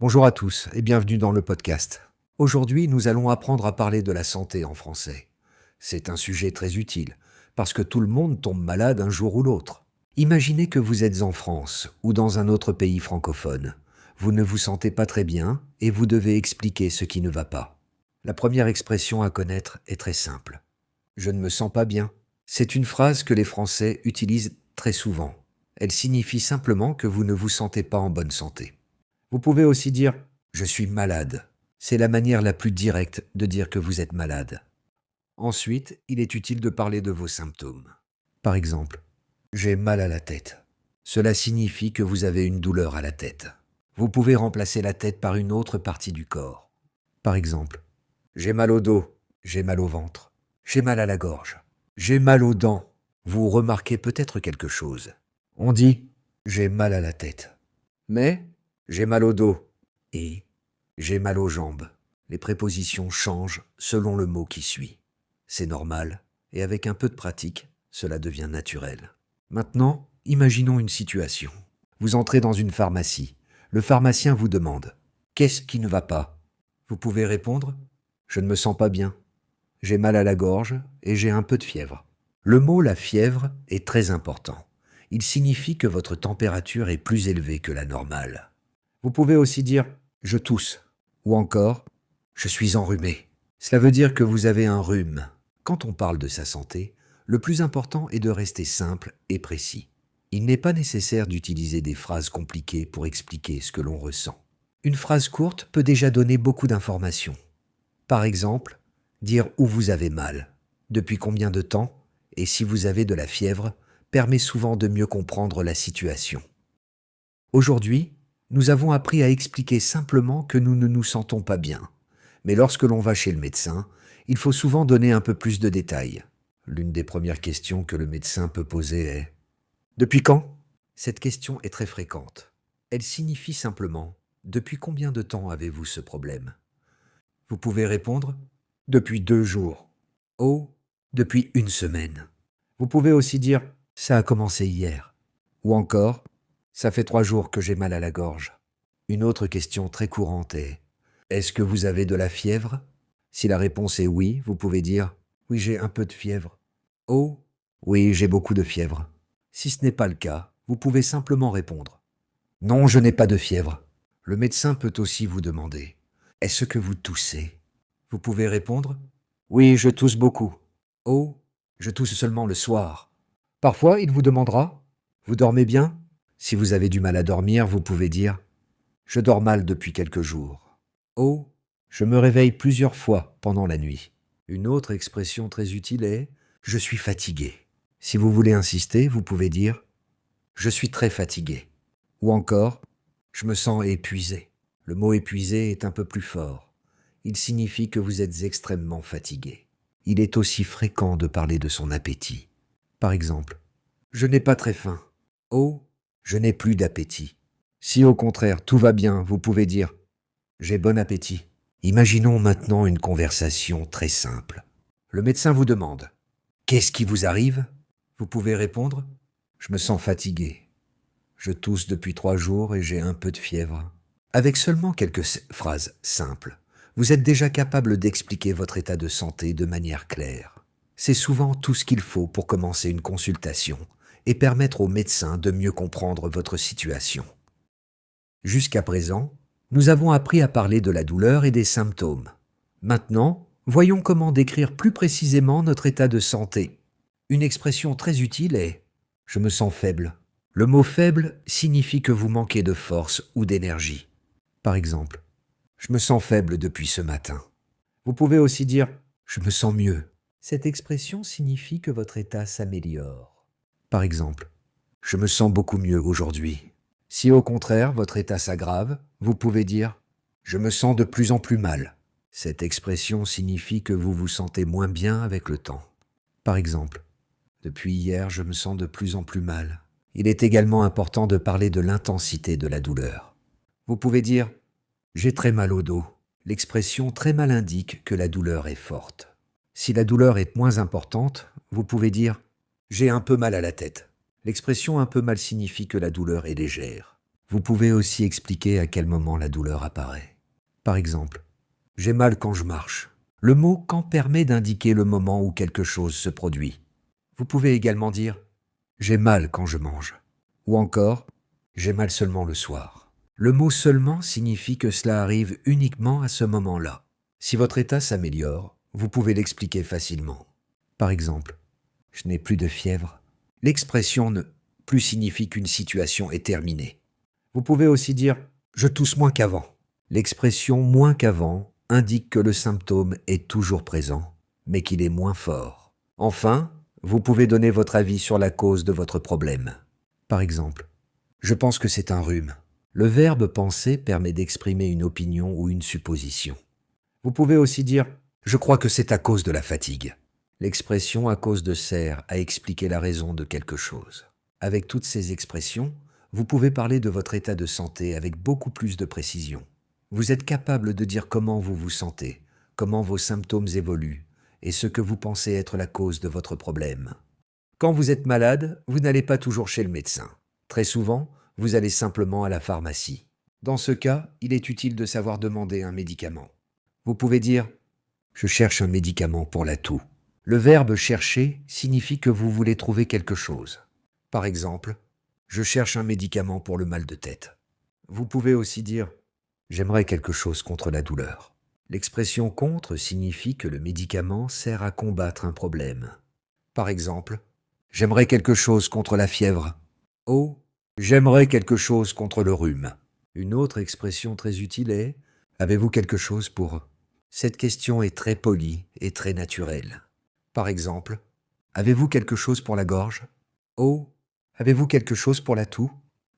Bonjour à tous et bienvenue dans le podcast. Aujourd'hui, nous allons apprendre à parler de la santé en français. C'est un sujet très utile, parce que tout le monde tombe malade un jour ou l'autre. Imaginez que vous êtes en France ou dans un autre pays francophone. Vous ne vous sentez pas très bien et vous devez expliquer ce qui ne va pas. La première expression à connaître est très simple. Je ne me sens pas bien. C'est une phrase que les Français utilisent très souvent. Elle signifie simplement que vous ne vous sentez pas en bonne santé. Vous pouvez aussi dire « je suis malade ». C'est la manière la plus directe de dire que vous êtes malade. Ensuite, il est utile de parler de vos symptômes. Par exemple, « j'ai mal à la tête ». Cela signifie que vous avez une douleur à la tête. Vous pouvez remplacer la tête par une autre partie du corps. Par exemple, « j'ai mal au dos », « j'ai mal au ventre », « j'ai mal à la gorge », « j'ai mal aux dents ». Vous remarquez peut-être quelque chose. On dit « j'ai mal à la tête ». Mais j'ai mal au dos et j'ai mal aux jambes. Les prépositions changent selon le mot qui suit. C'est normal et avec un peu de pratique, cela devient naturel. Maintenant, imaginons une situation. Vous entrez dans une pharmacie. Le pharmacien vous demande « Qu'est-ce qui ne va pas ?» Vous pouvez répondre « Je ne me sens pas bien. J'ai mal à la gorge et j'ai un peu de fièvre. » Le mot « la fièvre » est très important. Il signifie que votre température est plus élevée que la normale. Vous pouvez aussi dire « je tousse » ou encore « je suis enrhumé ». Cela veut dire que vous avez un rhume. Quand on parle de sa santé, le plus important est de rester simple et précis. Il n'est pas nécessaire d'utiliser des phrases compliquées pour expliquer ce que l'on ressent. Une phrase courte peut déjà donner beaucoup d'informations. Par exemple, dire où vous avez mal, depuis combien de temps et si vous avez de la fièvre permet souvent de mieux comprendre la situation. Aujourd'hui, nous avons appris à expliquer simplement que nous ne nous sentons pas bien. Mais lorsque l'on va chez le médecin, il faut souvent donner un peu plus de détails. L'une des premières questions que le médecin peut poser est « Depuis quand ?» Cette question est très fréquente. Elle signifie simplement « Depuis combien de temps avez-vous ce problème ?» Vous pouvez répondre « Depuis 2 jours » ou « Depuis 1 semaine ». Vous pouvez aussi dire « Ça a commencé hier » ou encore « Ça fait 3 jours que j'ai mal à la gorge ». Une autre question très courante est « Est-ce que vous avez de la fièvre ?» Si la réponse est oui, vous pouvez dire « Oui, j'ai un peu de fièvre » ou « Oui, j'ai beaucoup de fièvre ». Si ce n'est pas le cas, vous pouvez simplement répondre « Non, je n'ai pas de fièvre ». Le médecin peut aussi vous demander « Est-ce que vous toussez ?» Vous pouvez répondre « Oui, je tousse beaucoup » ou « Je tousse seulement le soir ». Parfois, il vous demandera « Vous dormez bien ?» Si vous avez du mal à dormir, vous pouvez dire « Je dors mal depuis quelques jours » ou « Je me réveille plusieurs fois pendant la nuit ». Une autre expression très utile est « Je suis fatigué ». Si vous voulez insister, vous pouvez dire « Je suis très fatigué » ou encore « Je me sens épuisé ». Le mot « épuisé » est un peu plus fort. Il signifie que vous êtes extrêmement fatigué. Il est aussi fréquent de parler de son appétit. Par exemple, « Je n'ai pas très faim » ou « Je n'ai plus d'appétit ». Si au contraire tout va bien, vous pouvez dire « J'ai bon appétit ». Imaginons maintenant une conversation très simple. Le médecin vous demande « Qu'est-ce qui vous arrive ?» Vous pouvez répondre « Je me sens fatigué. Je tousse depuis 3 jours et j'ai un peu de fièvre. » Avec seulement quelques phrases simples, vous êtes déjà capable d'expliquer votre état de santé de manière claire. C'est souvent tout ce qu'il faut pour commencer une consultation et permettre au médecin de mieux comprendre votre situation. Jusqu'à présent, nous avons appris à parler de la douleur et des symptômes. Maintenant, voyons comment décrire plus précisément notre état de santé. Une expression très utile est « je me sens faible ». Le mot « faible » signifie que vous manquez de force ou d'énergie. Par exemple, « je me sens faible depuis ce matin ». Vous pouvez aussi dire « je me sens mieux ». Cette expression signifie que votre état s'améliore. Par exemple, « je me sens beaucoup mieux aujourd'hui ». Si au contraire votre état s'aggrave, vous pouvez dire « je me sens de plus en plus mal ». Cette expression signifie que vous vous sentez moins bien avec le temps. Par exemple, « depuis hier, je me sens de plus en plus mal ». Il est également important de parler de l'intensité de la douleur. Vous pouvez dire « j'ai très mal au dos ». L'expression « très mal » indique que la douleur est forte. Si la douleur est moins importante, vous pouvez dire « j'ai un peu mal à la tête ». L'expression « un peu mal » signifie que la douleur est légère. Vous pouvez aussi expliquer à quel moment la douleur apparaît. Par exemple, j'ai mal quand je marche. Le mot quand permet d'indiquer le moment où quelque chose se produit. Vous pouvez également dire j'ai mal quand je mange. Ou encore j'ai mal seulement le soir. Le mot seulement signifie que cela arrive uniquement à ce moment-là. Si votre état s'améliore, vous pouvez l'expliquer facilement. Par exemple, je n'ai plus de fièvre. L'expression ne plus signifie qu'une situation est terminée. Vous pouvez aussi dire je tousse moins qu'avant. L'expression moins qu'avant indique que le symptôme est toujours présent, mais qu'il est moins fort. Enfin, vous pouvez donner votre avis sur la cause de votre problème. Par exemple, je pense que c'est un rhume. Le verbe penser permet d'exprimer une opinion ou une supposition. Vous pouvez aussi dire « Je crois que c'est à cause de la fatigue ». L'expression « à cause de » sert à expliquer la raison de quelque chose. Avec toutes ces expressions, vous pouvez parler de votre état de santé avec beaucoup plus de précision. Vous êtes capable de dire comment vous vous sentez, comment vos symptômes évoluent et ce que vous pensez être la cause de votre problème. Quand vous êtes malade, vous n'allez pas toujours chez le médecin. Très souvent, vous allez simplement à la pharmacie. Dans ce cas, il est utile de savoir demander un médicament. Vous pouvez dire « Je cherche un médicament pour la toux ». Le verbe « chercher » signifie que vous voulez trouver quelque chose. Par exemple, « Je cherche un médicament pour le mal de tête ». Vous pouvez aussi dire « J'aimerais quelque chose contre la douleur ». L'expression « contre » signifie que le médicament sert à combattre un problème. Par exemple, « J'aimerais quelque chose contre la fièvre ». Oh, j'aimerais quelque chose contre le rhume. Une autre expression très utile est « Avez-vous quelque chose pour ?» Cette question est très polie et très naturelle. Par exemple, « Avez-vous quelque chose pour la gorge ?» Oh, avez-vous quelque chose pour la toux?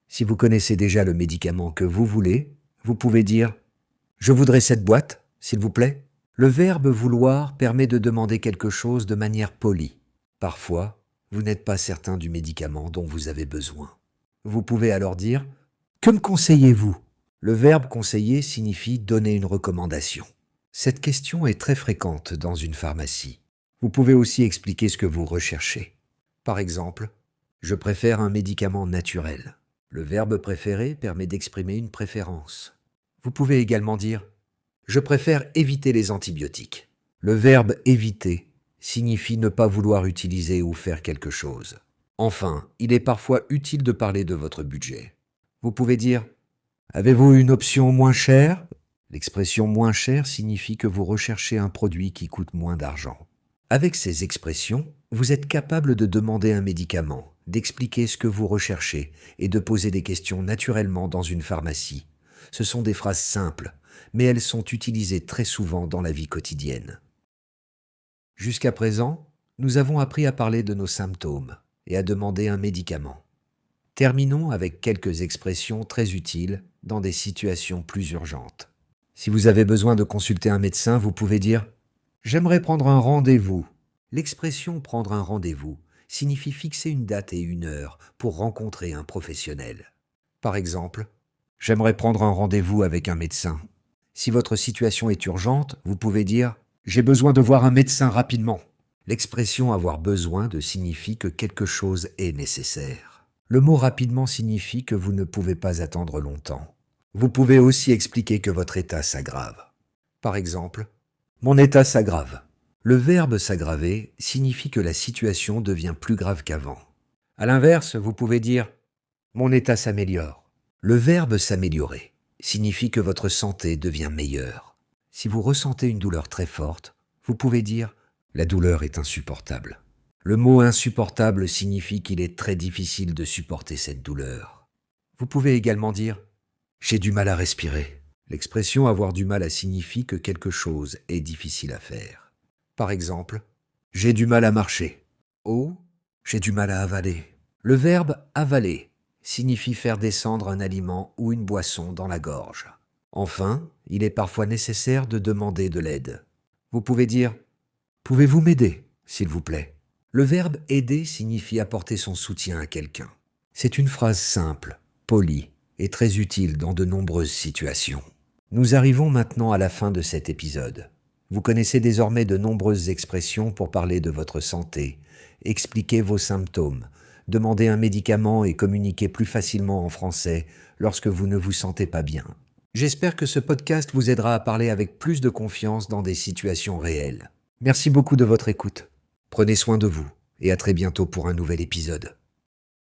Si vous connaissez déjà le médicament que vous voulez, vous pouvez dire « Je voudrais cette boîte, s'il vous plaît ». Le verbe « vouloir » permet de demander quelque chose de manière polie. Parfois, vous n'êtes pas certain du médicament dont vous avez besoin. Vous pouvez alors dire « Que me conseillez-vous » Le verbe « conseiller » signifie donner une recommandation. Cette question est très fréquente dans une pharmacie. Vous pouvez aussi expliquer ce que vous recherchez. Par exemple, « Je préfère un médicament naturel ». Le verbe « préférer » permet d'exprimer une préférence. Vous pouvez également dire « Je préfère éviter les antibiotiques ». Le verbe « éviter » signifie ne pas vouloir utiliser ou faire quelque chose. Enfin, il est parfois utile de parler de votre budget. Vous pouvez dire « Avez-vous une option moins chère ?» L'expression « moins cher » signifie que vous recherchez un produit qui coûte moins d'argent. Avec ces expressions, vous êtes capable de demander un médicament, d'expliquer ce que vous recherchez et de poser des questions naturellement dans une pharmacie. Ce sont des phrases simples, mais elles sont utilisées très souvent dans la vie quotidienne. Jusqu'à présent, nous avons appris à parler de nos symptômes et à demander un médicament. Terminons avec quelques expressions très utiles dans des situations plus urgentes. Si vous avez besoin de consulter un médecin, vous pouvez dire « J'aimerais prendre un rendez-vous ». L'expression « prendre un rendez-vous » signifie fixer une date et une heure pour rencontrer un professionnel. Par exemple, « J'aimerais prendre un rendez-vous avec un médecin ». Si votre situation est urgente, vous pouvez dire « J'ai besoin de voir un médecin rapidement ». L'expression « avoir besoin de » signifie que quelque chose est nécessaire. Le mot « rapidement » signifie que vous ne pouvez pas attendre longtemps. Vous pouvez aussi expliquer que votre état s'aggrave. Par exemple, « Mon état s'aggrave ». Le verbe « s'aggraver » signifie que la situation devient plus grave qu'avant. À l'inverse, vous pouvez dire « Mon état s'améliore ». Le verbe « s'améliorer » signifie que votre santé devient meilleure. Si vous ressentez une douleur très forte, vous pouvez dire « La douleur est insupportable ». Le mot « insupportable » signifie qu'il est très difficile de supporter cette douleur. Vous pouvez également dire « J'ai du mal à respirer ». L'expression « avoir du mal à » signifie que quelque chose est difficile à faire. Par exemple, « J'ai du mal à marcher » ou « J'ai du mal à avaler ». Le verbe « avaler » signifie faire descendre un aliment ou une boisson dans la gorge. Enfin, il est parfois nécessaire de demander de l'aide. Vous pouvez dire « Pouvez-vous m'aider, s'il vous plaît ?» Le verbe « aider » signifie apporter son soutien à quelqu'un. C'est une phrase simple, polie et très utile dans de nombreuses situations. Nous arrivons maintenant à la fin de cet épisode. Vous connaissez désormais de nombreuses expressions pour parler de votre santé, expliquer vos symptômes, demander un médicament et communiquer plus facilement en français lorsque vous ne vous sentez pas bien. J'espère que ce podcast vous aidera à parler avec plus de confiance dans des situations réelles. Merci beaucoup de votre écoute. Prenez soin de vous et à très bientôt pour un nouvel épisode.